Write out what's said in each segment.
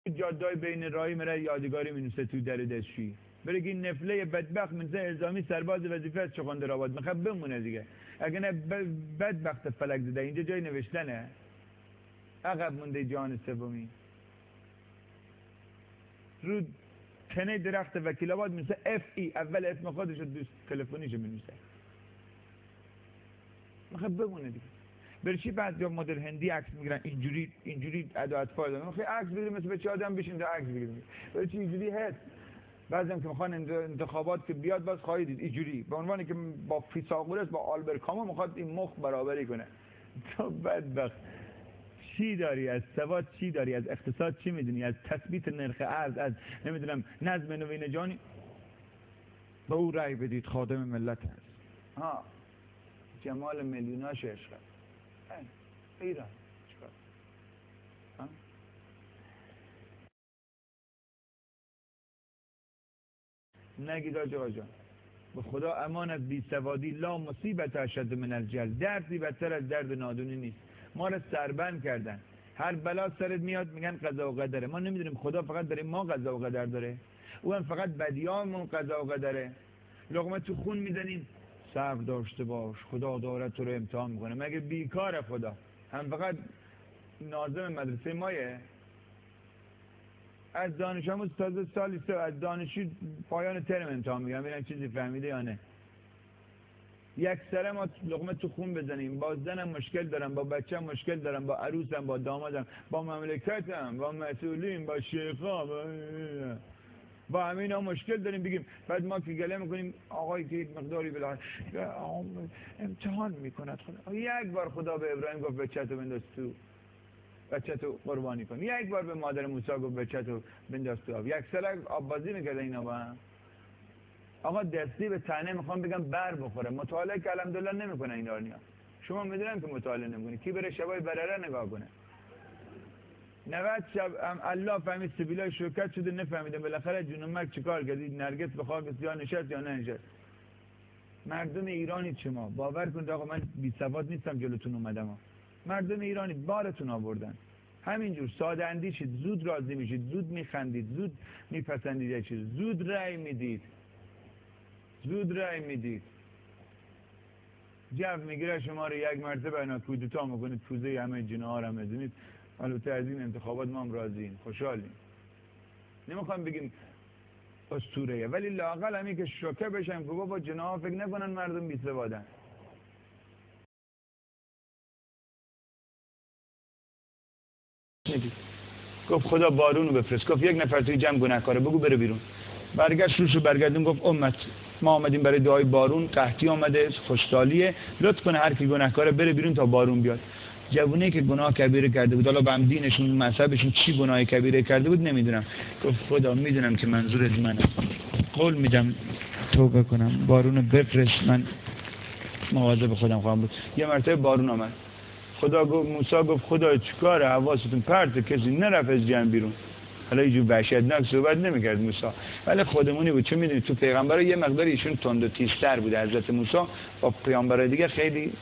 جاده‌های بین راهی میره یادگاری مینوسه تو در دستشویی. بره که این نفله بدبخت منزه الزامی سرباز وظیفه است چخندرآباد میخواد بمونه دیگه. اگه نه بدبخت فلک زده اینجا جای نوشتنه. عقب مونده جهان سومی. رو تنه درخت وکیل آباد میشه FE اول اسم خودش رو دوست تلفنیش مینوسه. میخواد بمونه دیگه. برای چی بعد یا مدل هندی عکس میگیرن اینجوری ادا اطفال دارن. میخوای عکس بگیریم مثل بچه آدم بشین تا عکس بگیریم. برای چی اینجوری هست؟ بعضی که میخوان انتخابات که بیاد باز خواهید دید اینجوری به عنوانی که با فیثاغورس با آلبرت کامو میخواد این مخ برابری کنه. تو بدبخت چی داری از سواد، چی داری از اقتصاد، چی میدونی از تثبیت نرخ ارز، از نمیدونم نظم نوین جهانی. به او رأی بدید خادم ملت هست. ها جمال میلیوناش عشق ایران چیکار؟ نگید آقا جان به خدا امان از بیسوادی. لا مصیبت اشد من الجهل. دردی بدتر از درد نادونی نیست. ما را سربند کردن. هر بلا سرت میاد میگن قضا و قدره. ما نمیدونیم خدا فقط داره ما قضا و قدر داره، او هم فقط بدیامون قضا و قدره. لقمه تو خون میزنیم صبر داشته باش خدا داره تو رو امتحان میکنه. مگه بیکاره خدا؟ هم فقط ناظم مدرسه مایه؟ از دانش آموز تازه سالی سه از دانشجو پایان ترم امتحان میگم ببینم چیزی فهمیده یا نه. یک سره ما لقمه تو خون بزنیم. با زنم مشکل دارم، با بچه‌م مشکل دارم، با عروسم، با دامادم، با مملکتم، با مسئولین، با شیخا، با همینا مشکل داریم بگیم. بعد ما که گله میکنیم آقای که یک مقداری بلاحظ امتحان میکند خدا. یک بار خدا به ابراهیم گفت بچه‌تو بنداز تو، بچه‌تو قربانی کن. یک بار به مادر موسی گفت بچه‌تو بنداز تو آب. یک سال آب بازی میکردن اینا با هم. آقا دستی به تنه میخوام بگم بر بخوره. مطالعه که الحمدلله نمیکنه این دارنیا. شما میدونم که مطالعه نمیکنی. کی بره شبای برره نگاه کنه؟ 90 شب الله فهمید سبیلای شرکت شده نفهمیده بالاخره جنومک چیکار کردید؟ نرگس به خاک یا نشست یا ننشست. مردم ایرانی شما باور کنید آقا من بی سواد نیستم جلوتون اومدم. مردم ایرانی بارتون آوردن. همینجور ساده اندیشید، زود راضی میشید، زود میخندید، زود میپسندید چیز، زود رأی میدید. زود رأی میدید. جو میگیره شما رو یک مرتبه اینا کودتا میکنید پوزه همه جناها رو میزنید. البته از این انتخابات ما هم راضییم، خوشحالیم. نمیخوام بگیم اسطوره‌ایه ولی لااقل همین که شوکه بشن که بابا جناها فکر نکنن مردم بی‌سوادن. گفت خدا بارونو بفرست. گفت یک نفر توی جمع گناهکاره بگو بره بیرون. برگشت روشو برگردون گفت امت ما آمدیم برای دعای بارون، قحطی آمده، خوشحالیه، لطف کنه هر کی گناهکاره بره بیرون تا بارون بیاد. جوونی که گناه کبیره کرده بود، حالا به دینشون مذهبشون چی گناه کبیره کرده بود نمیدونم، گفت خدا میدونم که منظورت منه، قول میدم توبه کنم بارون بفرست، من مواظب خودم خواهم بود. یه مرتبه بارون آمد. خدا گفت موسی گفت خدا چیکاره حواستون پرت کسی نرفت از جمع بیرون. حالا یه جور وحشتناک صحبت نمی‌کرد موسی، ولی خودمونی بود. چون میدونید تو پیغمبرا یه مقدار ایشون تند و تیزتر بود. حضرت موسی با پیامبرای دیگه خیلی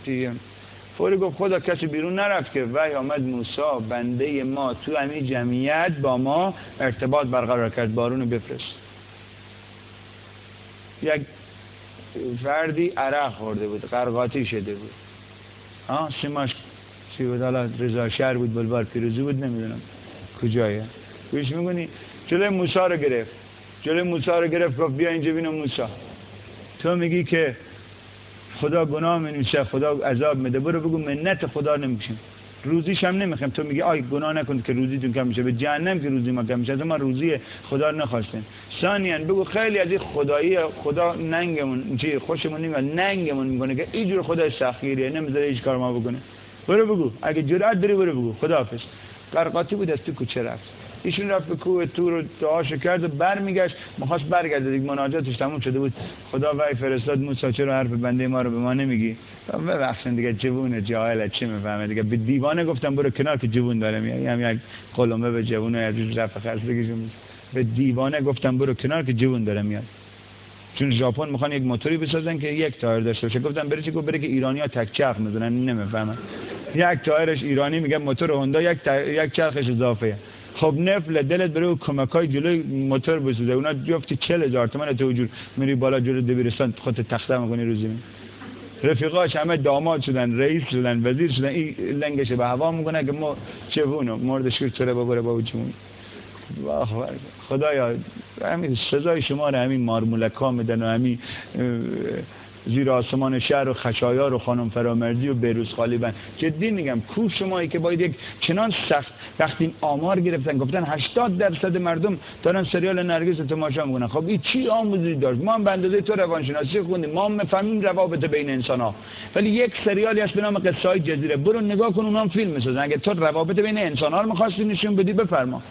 فوری گفت خدا کسی بیرون نرفت که وحی آمد موسی بنده ما تو همین جمعیت با ما ارتباط برقرار کرد، بارونو بفرست. یک فردی عرق خورده بود، قرقاتی شده بود، سیماش چی بود، حالا رضا شهر بود، بلوار پیروزی بود، نمیدونم کجایه. گوش میکنی جلوی موسی رو گرفت، گفت بیا اینجا ببینم موسی، تو میگی که خدا گناه منوشه، خدا عذاب میده، برو بگو منت خدا نمیشیم، روزیش هم نمیخوایم. تو میگی آی گناه نکن که روزیتون کم میشه، به جهنم که روزی ما کم میشه، از ما روزی خدا رو نخواستیم. ثانیاً بگو خیلی از این خدایی خدا ننگمون چی خوشمون نمیاد، ننگمون میکنه که اینجور خدا سختگیریه، نمیذاره هیچ کار ما بکنه. برو بگو اگه جرأت داری برو بگو خداحافظ. قرقاتی بود از تو کوچه رفت. ایشون رفت به کوه طور رو دعاشو کرد و برمیگشت، می‌خواست برگرده دیگه، مناجاتش تموم شده بود. خدا وحی فرستاد موسی چرا حرف بنده ما رو به ما نمیگی؟ ببخشید دیگه جوونه جاهل چه میفهمه دیگه. به دیوانه گفتم برو کنار که جوون داره میاد، هم یک قلمه به جوونه از رفت خرسگیش. به دیوانه گفتم برو کنار که جوون داره میاد. چون ژاپن میخوان یک موتوری بسازن که یک تایر داشته باشه. گفتم بره چی؟ گفت بره که ایرانی‌ها تک چرخ میزنن، نمیفهمن. یک تایرش ایرانی میگه موتور هوندا یک چرخش اضافه. خب نفل دلت برای کمکای جلوی موتور بسوزه، اونا جفتی 40,000 تومان تو جور میری بالا جلوی دبیرستان خودت تخته میکنی رو زمین. رفیقاش همه داماد شدن، رئیس شدن، وزیر شدن، این لنگش به هوا میکنه که ما چوونو مرد شیر چره ببره با وجود. خدایا همین سزای شما رو همین مارمولکا میدن و همین زیر آسمان شهر و خشایار و خانم فرامرزی و بیروز خالیبند. جدی میگم کو شمایی که باید یک چنان سخت وقتی آمار گرفتن گفتن 80% مردم دارن سریال نرگس تماشا میکنن. خب این چی آموزی داشت؟ ما هم به اندازه تو روانشناسی خوندیم، ما هم میفهمیم روابط بین انسان ها، ولی یک سریالی هست به نام قصه های جزیره، برو نگاه کن، اونها هم فیلم میسازن. اگه تو روابط بین انسان ها رو می‌خواستی نشون بدی بفرما.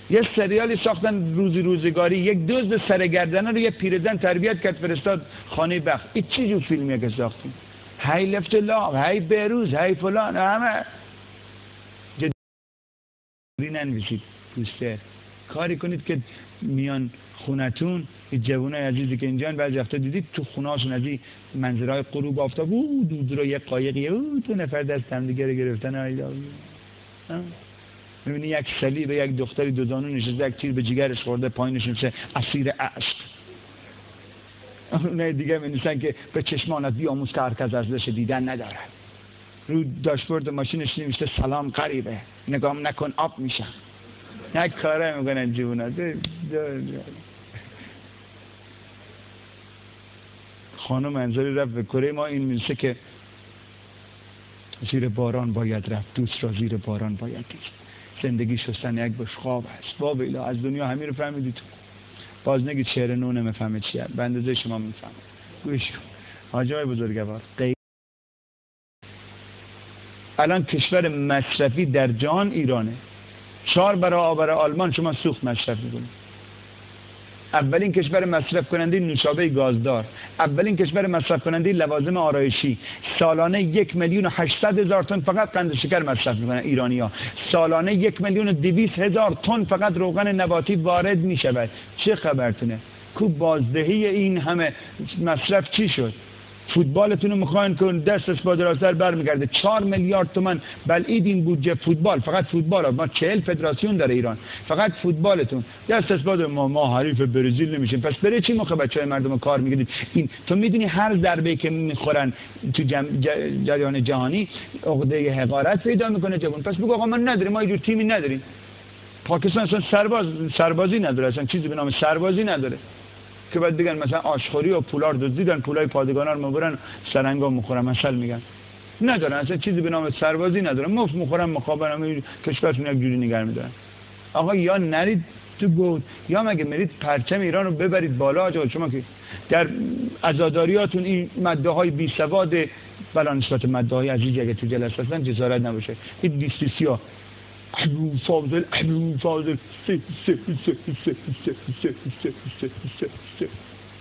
یه سریالی ساختن روزگاری، یک دزد سرگردنه رو یه پیرزن تربیت کرد فرستاد خانه بخت. این چی جو فیلمیه که ساختیم؟ هی لفت لاغ، هی بیروز، هی فلان، همه جدی ننویسید. دوسته کاری کنید که میان خونتون این جوانای عزیزی که اینجان بعضی وقتا دیدید تو خونه‌هاشون از این منظرهای غروب آفتاب دود رو یه قایقیه تو نفر دست هم دیگه رو گرفتن. می‌بینی یک صلیب یک دختری دو زانو نشسته، یک تیر به جیگرش خورده، پایینش نوشته اسیر عشق. اونای دیگه می‌نویسن که به چشمانت بیاموز که هرکس ارزش دیدن نداره. رو داشبورد ماشینش نوشته سلام غریبه، نگام نکن آب میشم. یک کاره میکنن جوونا. خانم انظاری رفت به کره ما این میشه که زیر باران باید رفت، دوست را زیر باران باید دید. زندگی شستن یک بشقاب است. بابیلا از دنیا همین رو فهمیدی تو. باز نگید شعر نو نمیفهمه چیه، به اندازه شما میفهمه. گوش کن حاجی های بزرگوار، الان کشور مصرفی در جهان ایرانه. 4 برابر آلمان شما سوخت مصرف میکنید. اولین کشور مصرف کننده نوشابه گازدار، اولین کشور مصرف کننده لوازم آرایشی. سالانه 1,800,000 تن فقط قند شکر مصرف میکنن ایرانی‌ها. سالانه 1,200,000 تن فقط روغن نباتی وارد میشود. چه خبرتونه؟ کو بازدهی این همه مصرف چی شد؟ فوتبالتون رو میخواین که دست از پادرازتر برمیگرده. 4 میلیارد تومان بلعید این بودجه فوتبال، فقط فوتبال. ما 40 فدراسیون داره ایران، فقط فوتبالتون دست از پادر. ما حریف برزیل نمیشیم. پس برای چی موقع بچهای مردم رو کار میگیرید؟ این تو میدونی هر ضربه که میخورن تو جریان جهانی عقده حقارت پیدا میکنه جوان. پس بگو آقا ما نداریم، ما اینجور تیمی نداریم. پاکستان اصلا سربازی نداره، اصلا چیزی به نام سربازی نداره که بعد بگن مثلا آشخوری و پولار دزدیدن، پولای پادگانا رو میبرن سرنگا میخورن، مثلا میگن ندارن، اصلا چیزی به نام سربازی ندارن، مفت میخورن، مقابل هم کشورتون یک جوری نگه میدارن. آقا یا نرید تو گود، یا مگه میرید پرچم ایران رو ببرید بالا. آقا شما که در عزاداریاتون این ماده های بی سواد بلا نسبت ماده های عزیزی اگه تو جلسه هستن جسارت نباشه، این دیستیسی ها ابو فاضل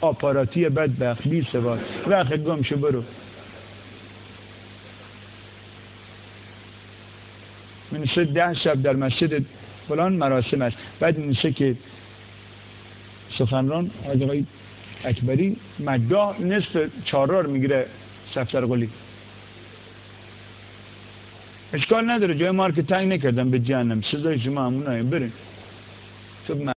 آپاراتی بدبخت بی سواد وقت گم شو برو. منشه 10 شب در مسجد فلان مراسم است، بعد منشه که سخنران آقای اکبری مدعا نصف چهارراه میگیره صفدر قلی. اشکال نداره، جای مارک تنگ نکردم به جهنم، سزای شما همون برین. تو